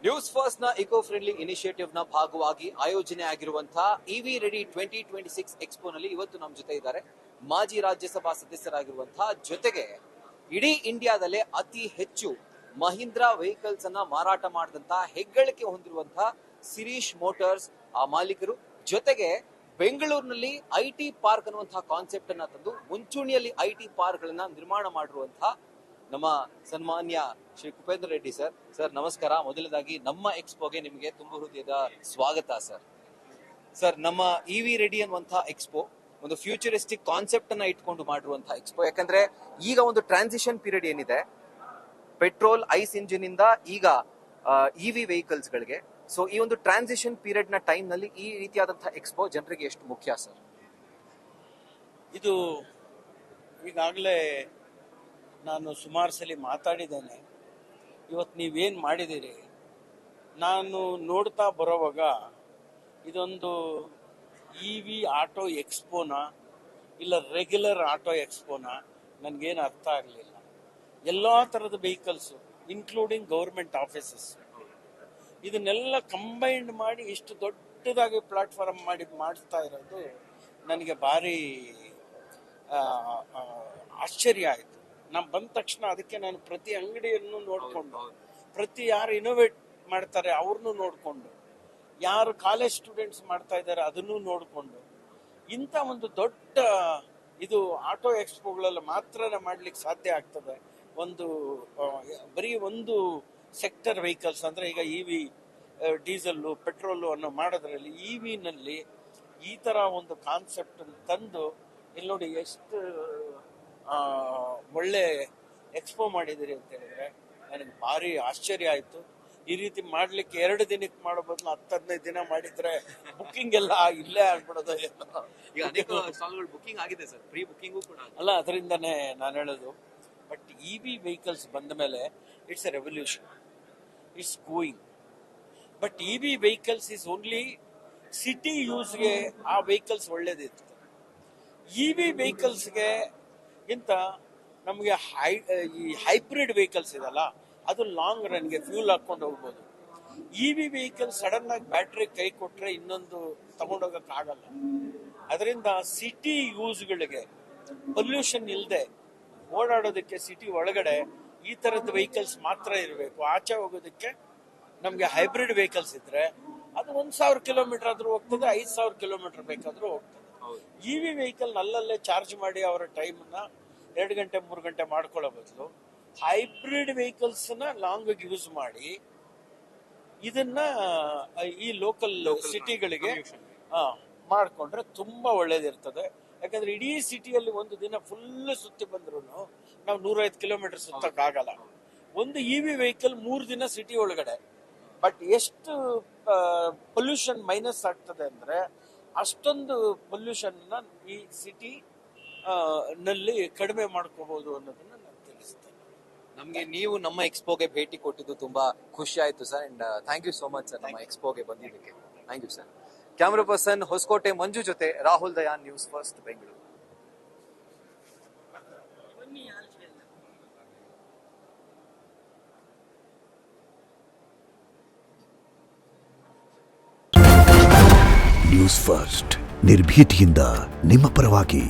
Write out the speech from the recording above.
News first ನ eco friendly initiative ನ ಭಾಗವಾಗಿ ಆಯೋಜನೆ ಆಗಿರುವಂತಹ ಇವಿ ರೆಡಿ 2026 ಎಕ್ಸ್ಪೋ ನಲ್ಲಿ ಇವತ್ತು ನಮ್ಮ ಜೊತೆ ಇದ್ದಾರೆ ಮಾಜಿ ರಾಜ್ಯಸಭಾ ಸದಸ್ಯರಾಗಿರುವಂತಹ ಜೊತೆಗೆ ಇಡೀ ಇಂಡಿಯಾದಲ್ಲೇ ಅತಿ ಹೆಚ್ಚು ಮಹೀಂದ್ರಾ ವೆಹಿಕಲ್ಸ್ ಅನ್ನ ಮಾರಾಟ ಮಾಡಿದಂತಹ ಹೆಗ್ಗಳಿಕೆ ಹೊಂದಿರುವಂತಹ ಸಿರೀಶ್ ಮೋಟಾರ್ಸ್ ಆ ಮಾಲೀಕರು, ಜೊತೆಗೆ ಬೆಂಗಳೂರಿನಲ್ಲಿ ಐಟಿ ಪಾರ್ಕ್ ಅನ್ನುವಂತಹ ಕಾನ್ಸೆಪ್ಟ್ ಅನ್ನ ತಂದು ಮುಂಚೂಣಿಯಲ್ಲಿ ಐಟಿ ಪಾರ್ಕ್ ಗಳನ್ನ ನಿರ್ಮಾಣ ಮಾಡಿರುವಂತಹ ನಮ್ಮ ಸನ್ಮಾನ್ಯ ಶ್ರೀ ಕುಪೇಂದ್ರ ರೆಡ್ಡಿ ಸರ್ ನಮಸ್ಕಾರ. ಮೊದಲದಾಗಿ ನಮ್ಮ ಎಕ್ಸ್ಪೋಗೆ ನಿಮಗೆ ತುಂಬು ಹೃದಯದ ಸ್ವಾಗತ ಸರ್. ನಮ್ಮ ಇವಿ ರೆಡಿ ಅನ್ನುವಂತಹ ಎಕ್ಸ್ಪೋ ಒಂದು ಫ್ಯೂಚರಿಸ್ಟಿಕ್ ಕಾನ್ಸೆಪ್ಟ್ ಅನ್ನ ಇಟ್ಕೊಂಡು ಮಾಡಿರುವಂತಹ ಎಕ್ಸ್ಪೋ. ಯಾಕಂದ್ರೆ ಈಗ ಒಂದು ಟ್ರಾನ್ಸಿಷನ್ ಪೀರಿಯಡ್ ಏನಿದೆ ಪೆಟ್ರೋಲ್ ಐಸ್ ಇಂಜಿನ್ ಇಂದ ಈಗ ಇವಿ ವೆಹಿಕಲ್ಸ್ ಗಳಿಗೆ, ಸೊ ಈ ಒಂದು ಟ್ರಾನ್ಸಿಷನ್ ಪೀರಿಯಡ್ ನ ಟೈಮ್ ನಲ್ಲಿ ಈ ರೀತಿಯಾದಂತಹ ಎಕ್ಸ್ಪೋ ಜನರಿಗೆ ಎಷ್ಟು ಮುಖ್ಯ ಸರ್? ಇದು ಈಗಾಗಲೇ ನಾನು ಸುಮಾರು ಸಲ ಮಾತಾಡಿದ್ದೇನೆ. ಇವತ್ತು ನೀವೇನು ಮಾಡಿದ್ದೀರಿ, ನಾನು ನೋಡ್ತಾ ಬರೋವಾಗ ಇದೊಂದು ಇ ವಿ ಆಟೋ ಎಕ್ಸ್ಪೋನ ಇಲ್ಲ ರೆಗ್ಯುಲರ್ ಆಟೋ ಎಕ್ಸ್ಪೋನ ನನಗೇನು ಅರ್ಥ ಆಗಲಿಲ್ಲ. ಎಲ್ಲ ಥರದ ವೆಹಿಕಲ್ಸು ಇನ್ಕ್ಲೂಡಿಂಗ್ ಗೌರ್ಮೆಂಟ್ ಆಫೀಸಸ್ ಇದನ್ನೆಲ್ಲ ಕಂಬೈನ್ಡ್ ಮಾಡಿ ಇಷ್ಟು ದೊಡ್ಡದಾಗಿ ಪ್ಲಾಟ್ಫಾರ್ಮ್ ಮಾಡಿಸ್ತಾ ಇರೋದು ನನಗೆ ಭಾರಿ ಆಶ್ಚರ್ಯ ಆಯಿತು. ನಾನು ಬಂದ ತಕ್ಷಣ ಅದಕ್ಕೆ ನಾನು ಪ್ರತಿ ಅಂಗಡಿಯನ್ನು ನೋಡಿಕೊಂಡು, ಪ್ರತಿ ಯಾರು ಇನೋವೇಟ್ ಮಾಡ್ತಾರೆ ಅವ್ರನ್ನೂ ನೋಡಿಕೊಂಡು, ಯಾರು ಕಾಲೇಜ್ ಸ್ಟೂಡೆಂಟ್ಸ್ ಮಾಡ್ತಾ ಇದ್ದಾರೆ ಅದನ್ನು ನೋಡಿಕೊಂಡು, ಇಂಥ ಒಂದು ದೊಡ್ಡ ಇದು ಆಟೋ ಎಕ್ಸ್ಪೋಗಳಲ್ಲಿ ಮಾತ್ರ ಮಾಡ್ಲಿಕ್ಕೆ ಸಾಧ್ಯ ಆಗ್ತದೆ. ಒಂದು ಬರೀ ಒಂದು ಸೆಕ್ಟರ್ ವೆಹಿಕಲ್ಸ್ ಅಂದರೆ ಈಗ ಇ ವಿ ಡೀಸೆಲ್ಲು ಪೆಟ್ರೋಲು ಅನ್ನೋ ಮಾಡೋದ್ರಲ್ಲಿ ಇ ವಿನಲ್ಲಿ ಈ ಥರ ಒಂದು ಕಾನ್ಸೆಪ್ಟ್ ತಂದು ಇಲ್ಲಿ ನೋಡಿ ಎಷ್ಟು ಒಳ್ಳೆ ಎಕ್ಸ್ಪೋ ಮಾಡಿದಿರಿ ಅಂತ ಹೇಳಿದ್ರೆ ನನಗೆ ಭಾರಿ ಆಶ್ಚರ್ಯ ಆಯಿತು. ಈ ರೀತಿ ಮಾಡ್ಲಿಕ್ಕೆ 2 ದಿನಕ್ಕೆ ಮಾಡೋ ಬದಲು 10-15 ದಿನ ಮಾಡಿದ್ರೆ ಬುಕ್ಕಿಂಗ್ ಎಲ್ಲ ಇಲ್ಲೇ ಆಗ್ಬಿಡೋದು. ಬುಕಿಂಗ್ ಆಗಿದೆ ಸರ್, ಪ್ರೀ ಬುಕಿಂಗು ಕೂಡ ಅಲ್ಲ, ಅದರಿಂದನೇ ನಾನು ಹೇಳೋದು. ಬಟ್ ಇ ವಿ ವೆಹಿಕಲ್ಸ್ ಬಂದ ಮೇಲೆ it's a revolution, it's going. But E V vehicles is only city ಯೂಸ್ಗೆ ಆ ವೆಹಿಕಲ್ಸ್ ಒಳ್ಳೇದಿರ್ತದೆ. ಇ ವಿ ವೆಹಿಕಲ್ಸ್ಗೆ ಗಿಂತ ನಮಗೆ ಈ ಹೈಬ್ರಿಡ್ ವೆಹಿಕಲ್ಸ್ ಇದಲ್ಲ, ಅದು ಲಾಂಗ್ ರನ್ಗೆ ಫ್ಯೂಲ್ ಹಾಕೊಂಡು ಹೋಗ್ಬೋದು. ಇ ವಿ ವೆಹಿಕಲ್ ಸಡನ್ ಆಗಿ ಬ್ಯಾಟ್ರಿ ಕೈ ಕೊಟ್ರೆ ಇನ್ನೊಂದು ತಗೊಂಡೋಗಕ್ಕೆ ಆಗಲ್ಲ. ಅದರಿಂದ ಸಿಟಿ ಯೂಸ್ಗಳಿಗೆ ಪೊಲ್ಯೂಷನ್ ಇಲ್ಲದೆ ಓಡಾಡೋದಕ್ಕೆ ಸಿಟಿ ಒಳಗಡೆ ಈ ಥರದ ವೆಹಿಕಲ್ಸ್ ಮಾತ್ರ ಇರಬೇಕು. ಆಚೆ ಹೋಗೋದಕ್ಕೆ ನಮಗೆ ಹೈಬ್ರಿಡ್ ವೆಹಿಕಲ್ಸ್ ಇದ್ರೆ ಅದು 1000 ಕಿಲೋಮೀಟರ್ ಆದ್ರೂ ಹೋಗ್ತದೆ, 5000 ಕಿಲೋಮೀಟರ್ ಬೇಕಾದ್ರೂ ಹೋಗ್ತದೆ. ಇ ವಿ ವೆಹಿಕಲ್ ಅಲ್ಲಲ್ಲೇ ಚಾರ್ಜ್ ಮಾಡಿ ಅವರ ಟೈಮನ್ನ 2 ಗಂಟೆ 3 ಗಂಟೆ ಮಾಡ್ಕೊಳ್ಳೋ ಬದಲು ಹೈಬ್ರಿಡ್ ವೆಹಿಕಲ್ಸ್ ನ ಲಾಂಗ್ ಯೂಸ್ ಮಾಡಿ ಇದನ್ನ ಈ ಲೋಕಲ್ ಸಿಟಿಗಳಿಗೆ ಮಾಡ್ಕೊಂಡ್ರೆ ತುಂಬಾ ಒಳ್ಳೇದಿರ್ತದೆ. ಯಾಕಂದ್ರೆ ಇಡೀ ಸಿಟಿಯಲ್ಲಿ ಒಂದು ದಿನ ಫುಲ್ ಸುತ್ತಿ ಬಂದ್ರು ನಾವು 105 ಕಿಲೋಮೀಟರ್ ಸುತ್ತಕ್ಕಾಗಲ್ಲ. ಒಂದು ಇ ವಿ ವೆಹಿಕಲ್ 3 ದಿನ ಸಿಟಿ ಒಳಗಡೆ. ಬಟ್ ಎಷ್ಟು ಪೊಲ್ಯೂಷನ್ ಮೈನಸ್ ಆಗ್ತದೆ ಅಂದ್ರೆ ಅಷ್ಟೊಂದು ಪೊಲ್ಯೂಷನ್ ಈ ಸಿಟಿ ನಲ್ಲಿ ಕಡಿಮೆ ಮಾಡ್ಕೋಬಹುದು ಅನ್ನೋದನ್ನ ನಾನು ತಿಳಿಸ್ತೇನೆ. ನಮ್ಗೆ ನೀವು ನಮ್ಮ ಎಕ್ಸ್ಪೋಗೆ ಭೇಟಿ ಕೊಟ್ಟಿದ್ದು ತುಂಬಾ ಖುಷಿ ಆಯ್ತು sir, and thank you so much sir ನಮ್ಮ ಎಕ್ಸ್ಪೋಗೆ ಬಂದಿದ್ದಕ್ಕೆ. Thank you sir. Camera person Hoskote Manju ಜೊತೆ Rahul Dayan, News First Bengaluru. News First ನಿರ್ಭೀತಿಯಿಂದ ನಿಮ್ಮ ಪರವಾಗಿ.